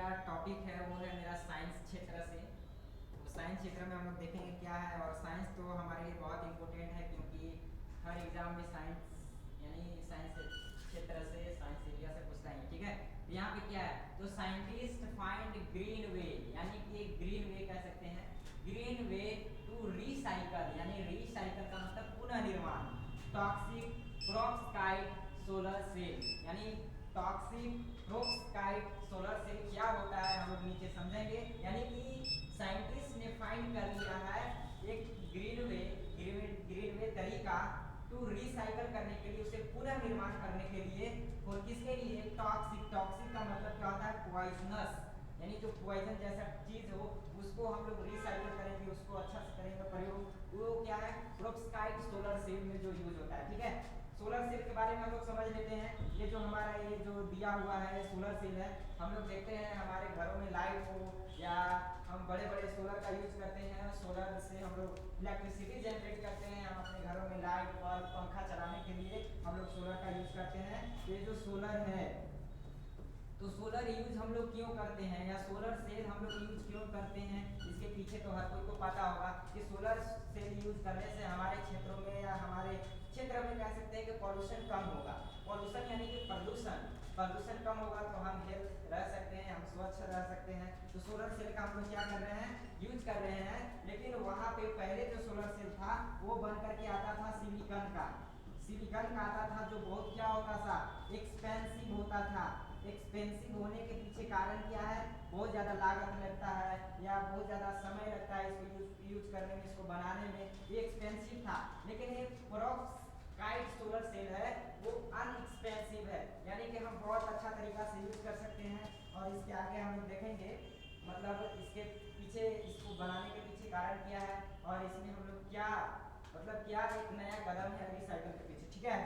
मेरा टॉपिक है वो है मेरा साइंस क्षेत्र से। तो साइंस क्षेत्र में हम लोग देखेंगे क्या है, और साइंस तो हमारे लिए बहुत इम्पोर्टेंट है क्योंकि हर एग्जाम में साइंस यानी साइंस क्षेत्र से साइंस एरिया से पूछता है, ठीक है। तो यहाँ पे क्या है, तो साइंटिस्ट फाइंड ग्रीन वे, यानी कि ग्रीन वे कह सकते हैं, ग्रीन वे टू रिसाइकल, यानी रिसाइकल का मतलब पुनः निर्माण, टॉक्सिक प्रोक्सकाइट सोलर सेल, यानी टॉक्सिक प्रोक्सकाइट सोलर सेल क्या होता है हम लोग नीचे समझेंगे। यानी कि साइंटिस्ट ने फाइंड कर लिया है एक ग्रीन वे तरीका टू रिसाइकल करने के लिए, उसे पुनः निर्माण करने के लिए, और किसके लिए, टॉक्सिक, टॉक्सिक का मतलब क्या होता है, पॉइजनस, यानी जो पॉइजन जैसा चीज हो उसको हम लोग रिसाइकल करेंगे, उसको अच्छा से करेंगे प्रयोग, वो क्या है, प्रोक्सकाइट सोलर सेल में जो यूज होता है, ठीक है। सोलर सेल के बारे में हम लोग समझ लेते हैं। ये जो हमारा ये जो दिया हुआ है सोलर सेल है, हम लोग देखते हैं हमारे घरों में लाइट हो या हम बड़े बड़े सोलर का यूज करते हैं, सोलर से हम लोग इलेक्ट्रिसिटी जनरेट करते हैं, हम अपने घरों में लाइट बल्ब पंखा चलाने के लिए हम लोग सोलर का यूज करते हैं। ये जो सोलर है, तो सोलर यूज हम लोग क्यों करते हैं, या सोलर सेल हम लोग यूज क्यों करते हैं, इसके पीछे तो हर कोई को पता होगा कि सोलर सेल यूज करने से हमारे क्षेत्रों में या हमारे क्षेत्र में कह सकते हैं कि पॉल्यूशन कम होगा। पॉल्यूशन यानी कि प्रदूषण, प्रदूषण कम होगा तो हम हेल्थ रह सकते हैं, हम स्वच्छ रह सकते हैं। तो सोलर सेल का हम लोग क्या कर रहे हैं, यूज कर रहे हैं। लेकिन वहाँ पे पहले जो सोलर सेल था वो बन करके आता था सिलिकॉन का, सिलिकॉन का आता था, जो बहुत क्या होता था, एक्सपेंसिव होता था। एक्सपेंसिव होने के पीछे कारण क्या है, बहुत ज़्यादा लागत लगता है या बहुत ज़्यादा समय लगता है इसको यूज करने में, इसको बनाने में, ये एक्सपेंसिव था। लेकिन ये पेरोक्साइड सोलर सेल है वो अनएक्सपेंसिव है, यानी कि हम बहुत अच्छा तरीका से यूज कर सकते हैं। और इसके आगे हम लोग देखेंगे, मतलब इसके पीछे, इसको बनाने के पीछे कारण क्या है, और इसमें हम लोग क्या, मतलब क्या एक नया कदम है रिसाइकल के पीछे, ठीक है।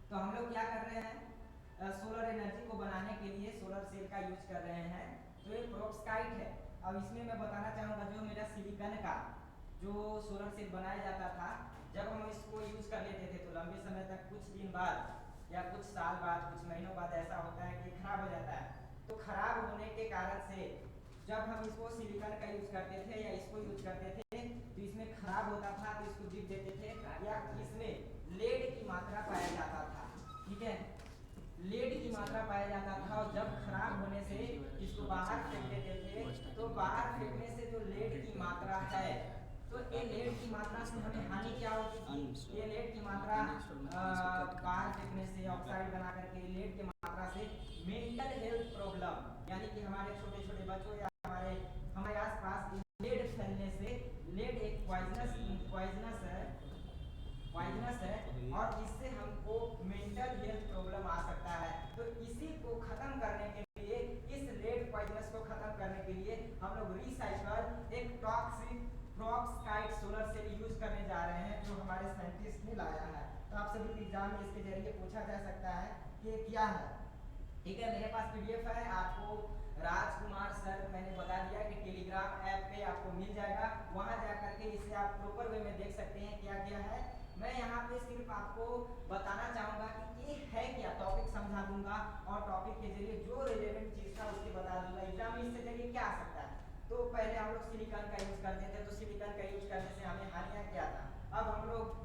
तो हम लोग क्या कर रहे हैं, सोलर एनर्जी को बनाने के लिए सोलर सेल का यूज कर रहे हैं। तो ये प्रोक्सकाइट है। अब इसमें मैं बताना चाहूँगा, जो मेरा सिलिकॉन का जो सोलर सेल बनाया जाता था, जब हम इसको यूज कर लेते थे तो लंबे समय तक, कुछ दिन बाद या कुछ साल बाद, कुछ महीनों बाद ऐसा होता है कि खराब हो जाता है। तो खराब होने के कारण से जब हम इसको सिलिकॉन का यूज करते थे या इसको यूज करते थे तो इसमें खराब होता था, तो इसको गिफ्ट देते थे, या इसमें लेड की मात्रा पाया जाता था, ठीक है, लेड की मात्रा पाया जाता था। और जब खराब होने से इसको बाहर फेंक देते थे, तो बाहर फेंकने से जो लेड की मात्रा है, तो ये लेड की मात्रा से हमें हानि क्या होती थी, ये लेड की मात्रा बाहर फेंकने से, ऑक्साइड बना करके लेड की मात्रा से मेंटल हेल्थ प्रॉब्लम, यानी कि हमारे छोटे छोटे बच्चों या हमारे आसपास लेड फैलने से, लेड एक पॉइजनस है, पॉइजनस है, और इससे हमको मेंटल हेल्थ प्रॉब्लम आ सकता है। तो इसी को खत्म करने के लिए, इस लेड पॉइजनस को खत्म करने के लिए हम लोग रिसाइकल एक टॉक्सिक प्रोक्सकाइट सोलर सेल यूज करने जा रहे हैं, जो हमारे साइंटिस्ट ने लाया है। तो आप सभी के एग्जाम में इसके जरिए पूछा जा सकता है कि क्या है, ठीक है। मेरे पास पीडीएफ है, आपको राजकुमार सर मैंने बता दिया कि टेलीग्राम ऐप पे आपको मिल जाएगा, वहां जाकर के इसे आप प्रॉपर वे में देख सकते हैं क्या क्या है। मैं यहाँ पे सिर्फ आपको बताना चाहूँगा कि ये है क्या, टॉपिक समझा दूंगा, और टॉपिक के जरिए जो रिलेवेंट चीज़ था उसके बता दूंगा। एग्जाम में इससे जरिए क्या आ सकता है, तो पहले हम लोग सिलिकॉन का यूज करते थे, तो सिलिकॉन का यूज करने से हमें हानियाँ क्या था। अब हम लोग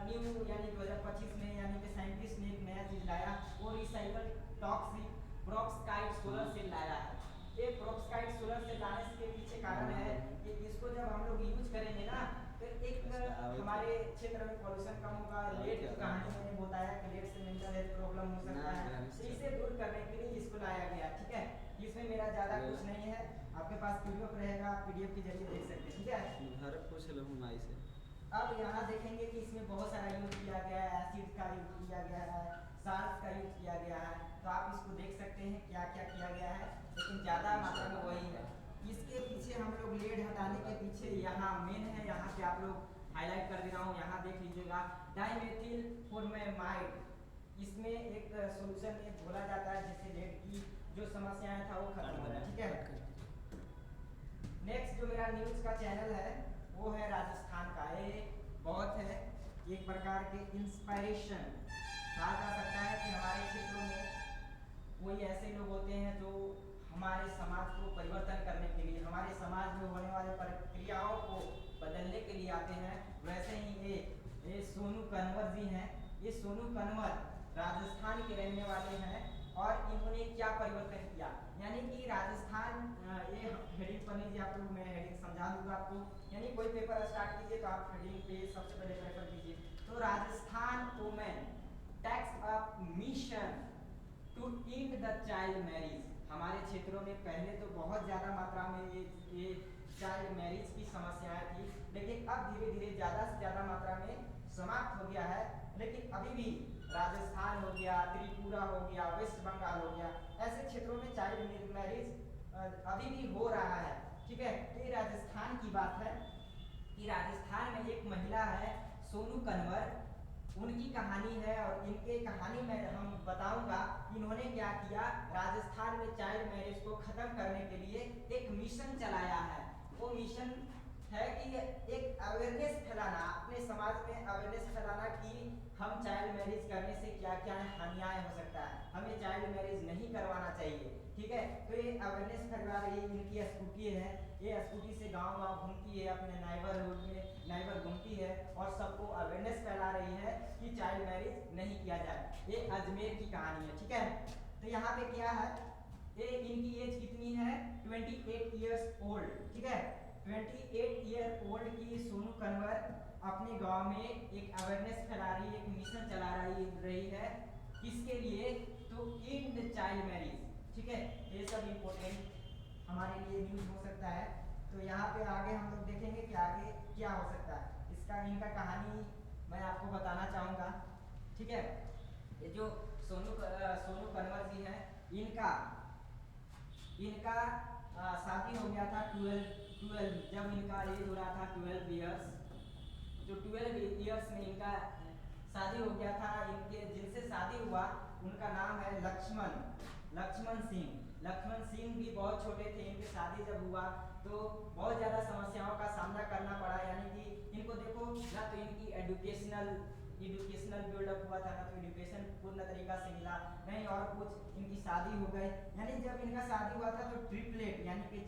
न्यू यानी 2025 में, यानी कि साइंटिस्ट ने एक नया चीज़ लाया, वो रिसाइकल टॉक्सिक प्रोक्सकाइट सोलर सेल लाया है। ये प्रोक्सकाइट सोलर सेल लाने के पीछे कारण है कि इसको जब हम लोग यूज करेंगे ना, तो एक हमारे क्षेत्र में पॉल्यूशन कम होगा। लेड की कहानी मैंने बताया कि लेड से मेंटल हेल्थ प्रॉब्लम हो सकता है, तो इसे दूर करने के लिए इसको लाया गया, ठीक है। इसमें मेरा ज़्यादा कुछ नहीं है, आपके पास पीडीएफ रहेगा, आप पीडीएफ के जरिए देख सकते हैं, ठीक है। अब यहाँ देखेंगे कि इसमें बहुत सारा यूज किया गया है, एसिड का यूज किया गया है, साल्ट का यूज किया गया है, तो आप इसको देख सकते हैं क्या क्या किया गया है, लेकिन ज़्यादा मात्रा में वही है। इसके पीछे हम लोग लेड हटाने के पीछे यहाँ मेन है, यहाँ पे आप लोग हाईलाइट कर दे रहा हूँ, यहाँ देख लीजिएगा, डाइमेथिल फॉर्मेमाइड, इसमें एक सोल्यूशन में घोला जाता है जिससे लेड की जो समस्याएं था वो खत्म हो जाए, ठीक है। नेक्स्ट जो मेरा न्यूज का चैनल है वो है राजस्थान का, ये बहुत है, एक प्रकार के इंस्पायरेशन कहा जा सकता है कि हमारे क्षेत्रों में कोई ऐसे लोग होते हैं जो हमारे सोनू कन्वर राजस्थान के रहने वाले हैं और इन्होंने क्या परिवर्तन किया, यानी कि राजस्थान, ये हेडिंग पढ़ लीजिए आप लोग, मैं हेडिंग समझा दूंगा आपको। यानी कोई पेपर स्टार्ट कीजिए तो आप हेडिंग पे सबसे पहले प्रेफर कीजिए। तो Rajasthan women takes up mission to end the child marriage. हमारे क्षेत्रों में पहले तो बहुत ज़्यादा मात्रा में ये चाइल्ड मैरिज की समस्याएं थी, लेकिन अब धीरे धीरे ज़्यादा से ज़्यादा मात्रा में समाप्त हो गया है। लेकिन अभी भी राजस्थान हो गया, त्रिपुरा हो गया, वेस्ट बंगाल हो गया, ऐसे क्षेत्रों में चाइल्ड मैरिज अभी भी हो रहा है। ठीक है, तो ये राजस्थान की बात है कि राजस्थान में एक महिला है सोनू कन्वर, उनकी कहानी है और इनके कहानी में हम बताऊंगा इन्होंने क्या किया। राजस्थान में चाइल्ड मैरिज को खत्म करने के लिए एक मिशन चलाया है। वो मिशन है कि एक अवेयरनेस फैलाना, अपने समाज में अवेयरनेस फैलाना कि हम चाइल्ड मैरिज करने से क्या क्या हानियां हो सकता है, हमें चाइल्ड मैरिज नहीं करवाना चाहिए। ठीक है, तो ये अवेयरनेस फैला रही है। इनकी स्कूटी है, ये स्कूटी से गांव गांव घूमती है, अपने नाइबरहुड में नाइबर घूमती है और सबको अवेयरनेस फैला रही है कि चाइल्ड मैरिज नहीं किया जाए। ये अजमेर की कहानी है। ठीक है, तो यहाँ पे क्या है, ये इनकी एज कितनी है, 28 ईयर्स ओल्ड। ठीक है, 28 ईयर ओल्ड की सोनू कन्वर अपने गांव में एक अवेयरनेस फैला रही है, एक मिशन चला रही है। किसके लिए, तो एंड चाइल्ड मैरिज। ठीक है, ये सब इम्पोर्टेंट हमारे लिए न्यूज हो सकता है। तो यहाँ पे आगे हम लोग देखेंगे कि आगे क्या हो सकता है। इसका इनका कहानी मैं आपको बताना चाहूँगा। ठीक है, ये जो सोनू कन्वर जी हैं, इनका शादी हो गया था 12 जब इनका एज हो रहा था 12 ईयर्स। जो 12 ईयर्स में इनका शादी हो गया था। इनके जिनसे शादी हुआ उनका नाम है लक्ष्मण सिंह। लक्ष्मण सिंह भी बहुत छोटे थे। इनकी शादी जब हुआ तो बहुत ज़्यादा समस्याओं का सामना करना पड़ा, यानी कि इनको देखो ना तो इनकी एजुकेशनल बिल्डअप हुआ था, ना तो एजुकेशन पूर्ण तरीका से मिला, नहीं और कुछ। इनकी शादी हो गई, यानी जब इनका शादी हुआ था तो ट्रिपलेट यानी कि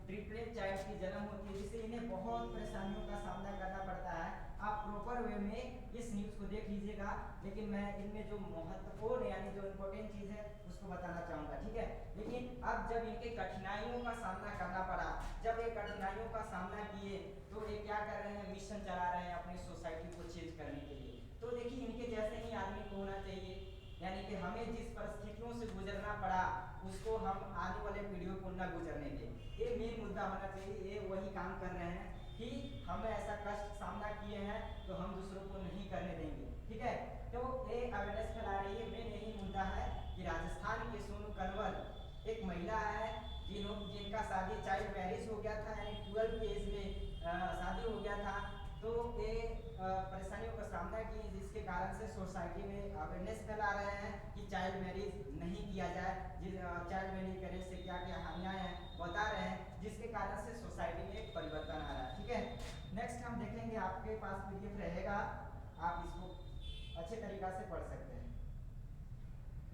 ट्रिपलेट चाइल्ड की जन्म होती है, जिससे इन्हें बहुत परेशानियों का सामना करना पड़ता है। आप प्रॉपर वे में इस न्यूज़ को देख लीजिएगा, लेकिन मैं इनमें जो महत्वपूर्ण यानी जो इम्पोर्टेंट चीज़ है उसको बताना चाहूँगा। ठीक है, लेकिन अब जब इनके कठिनाइयों का सामना करना पड़ा, जब ये कठिनाइयों का सामना किए तो ये क्या कर रहे हैं, मिशन चला रहे हैं अपनी सोसाइटी को चेंज करने के लिए। तो देखिए इनके जैसे ही आदमी को होना चाहिए, यानी कि हमें जिस परिस्थितियों से गुजरना पड़ा उसको हम आने वाले पीढ़ियों को न गुजरने दें। ये मेन मुद्दा होना चाहिए। ये वही काम कर रहे हैं कि हमें ऐसा कष्ट सामना किए हैं तो हम दूसरों को नहीं करने देंगे। ठीक है, तो ये अवेयरनेस फैला रही है। मेन यही मुद्दा है कि राजस्थान के सोनू कन्वर एक महिला है जिनका शादी चाइल्ड मैरिज हो गया था, यानी 12 की एज में शादी हो गया था। तो ये परेशानियों का सामना किए, जिसके कारण से सोसाइटी में अवेयरनेस फैला रहे हैं कि चाइल्ड मैरिज नहीं किया जाए। चाइल्ड मैरिज करने से क्या क्या हानियाँ हैं बता रहे हैं, जिसके कारण से सोसाइटी में एक परिवर्तन आ रहा है। ठीक है, नेक्स्ट हम देखेंगे, आपके पास पीडीएफ रहेगा, आप इसको अच्छे तरीका से पढ़ सकते हैं।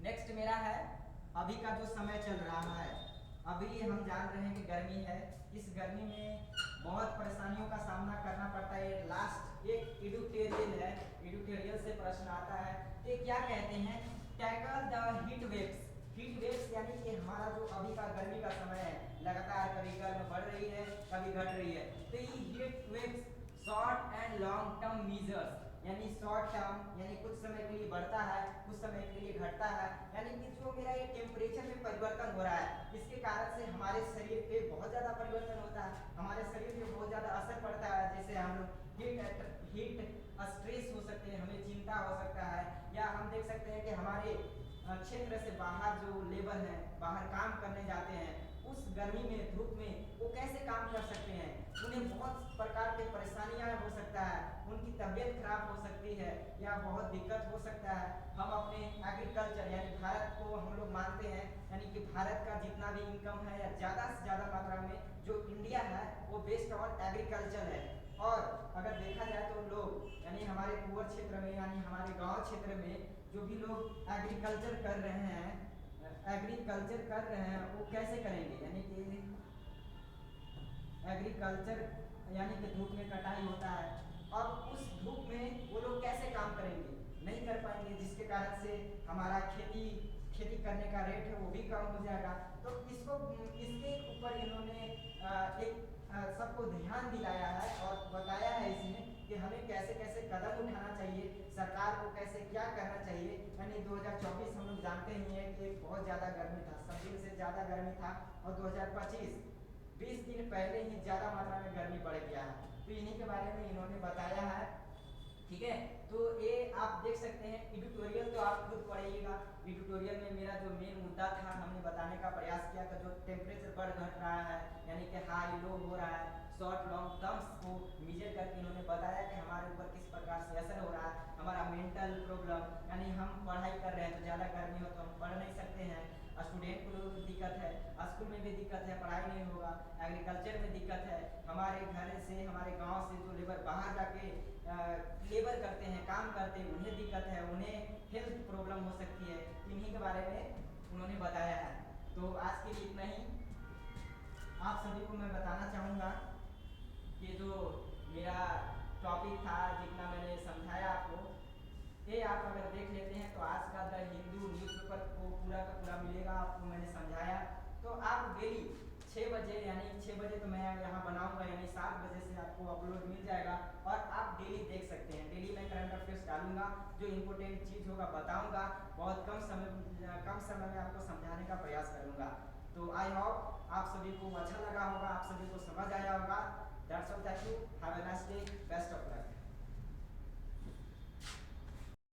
नेक्स्ट मेरा है अभी का जो समय चल रहा है। अभी हम जान रहे हैं कि गर्मी है, इस गर्मी में बहुत परेशानियों का सामना करना पड़ता है। लास्ट एक एडिटोरियल है, एडिटोरियल से प्रश्न आता है, ये क्या कहते हैं, टैकल द हीट वेव्स यानी कि हमारा जो अभी का गर्मी का समय है, लगातार कभी गर्म बढ़ रही है कभी घट रही है। तो ये heat waves short and long term measures, यानी शॉर्ट टर्म यानी कुछ समय के लिए बढ़ता है, कुछ समय के लिए घटता है, यानी कि जो मेरा ये टेम्परेचर में परिवर्तन हो रहा है, इसके कारण से हमारे शरीर पे बहुत ज़्यादा परिवर्तन होता है, हमारे शरीर पे बहुत ज़्यादा असर पड़ता है। जैसे हम लोग हीट स्ट्रेस हो सकते हैं, हमें चिंता हो सकता है, या हम देख सकते हैं कि हमारे क्षेत्र से बाहर जो लेबर हैं, बाहर काम करने जाते हैं, उस गर्मी में धूप में वो कैसे काम कर सकते हैं, उन्हें बहुत प्रकार के परेशानियां हो सकता है, उनकी तबीयत खराब हो सकती है या बहुत दिक्कत हो सकता है। हम अपने एग्रीकल्चर यानी भारत को हम लोग मानते हैं, यानी कि भारत का जितना भी इनकम है या ज़्यादा से ज़्यादा मात्रा में जो इंडिया है वो बेस्ड ऑन एग्रीकल्चर है। और अगर देखा जाए तो लोग यानी हमारे पुअर क्षेत्र में यानी हमारे गाँव क्षेत्र में जो भी लोग एग्रीकल्चर कर रहे हैं वो कैसे करेंगे, यानी कि एग्रीकल्चर यानी कि धूप में कटाई होता है। अब उस धूप में वो लोग कैसे काम करेंगे, नहीं कर पाएंगे, जिसके कारण से हमारा खेती करने का रेट है वो भी कम हो जाएगा। तो इसको इसके ऊपर इन्होंने एक सबको ध्यान दिलाया है और बताया है इसमें कि हमें कैसे कैसे कदम उठाना चाहिए, सरकार को कैसे क्या करना चाहिए। यानी 2024 हम लोग जानते ही हैं कि बहुत ज़्यादा गर्मी था, सब दिन से ज़्यादा गर्मी था, और 2025 20 दिन पहले ही ज़्यादा मात्रा में गर्मी बढ़ गया है। तो इन्हीं के बारे में इन्होंने बताया है, ठीक है। तो ये आप देख सकते हैं, एडिटोरियल तो आप खुद पढ़िएगा। एडिटोरियल में मेरा जो मेन मुद्दा था, हमने बताने का प्रयास किया कि जो टेम्परेचर बढ़ घट रहा है, यानी कि हाई लो हो रहा है, शॉर्ट लॉन्ग टर्म्स को मेजर करके इन्होंने बताया कि हमारे ऊपर किस प्रकार से असर हो रहा है। हमारा मेंटल प्रॉब्लम, यानी हम पढ़ाई कर रहे हैं तो ज़्यादा गर्मी हो तो हम पढ़ नहीं सकते हैं, स्टूडेंट को दिक्कत है, स्कूल में भी दिक्कत है, पढ़ाई नहीं होगा, एग्रीकल्चर में दिक्कत है, हमारे घर से हमारे गांव से जो लेबर बाहर जाके लेबर करते हैं, काम करते हैं, उन्हें दिक्कत है, उन्हें हेल्थ प्रॉब्लम हो सकती है। इन्हीं के बारे में उन्होंने बताया है। तो आज के लिए इतना ही। आप सभी को मैं बताना चाहूँगा कि जो मेरा टॉपिक था, जितना मैंने समझाया आपको, ये आप अगर देख लेते हैं तो आज का द हिंदू न्यूज़पेपर को पूरा का पूरा मिलेगा आपको, मैंने समझाया। तो आप डेली 6 बजे, यानी 6 बजे तो मैं यहाँ बनाऊंगा, यानी 7 बजे से आपको अपलोड मिल जाएगा और आप डेली देख सकते हैं। डेली मैं करंट अफेयर्स डालूंगा, जो इम्पोर्टेंट चीज़ होगा बताऊंगा, बहुत कम समय में आपको समझाने का प्रयास करूंगा। तो आई होप आप सभी को अच्छा लगा होगा, आप सभी को समझ आया होगा। That's all, thank you, have a nice day, best of luck.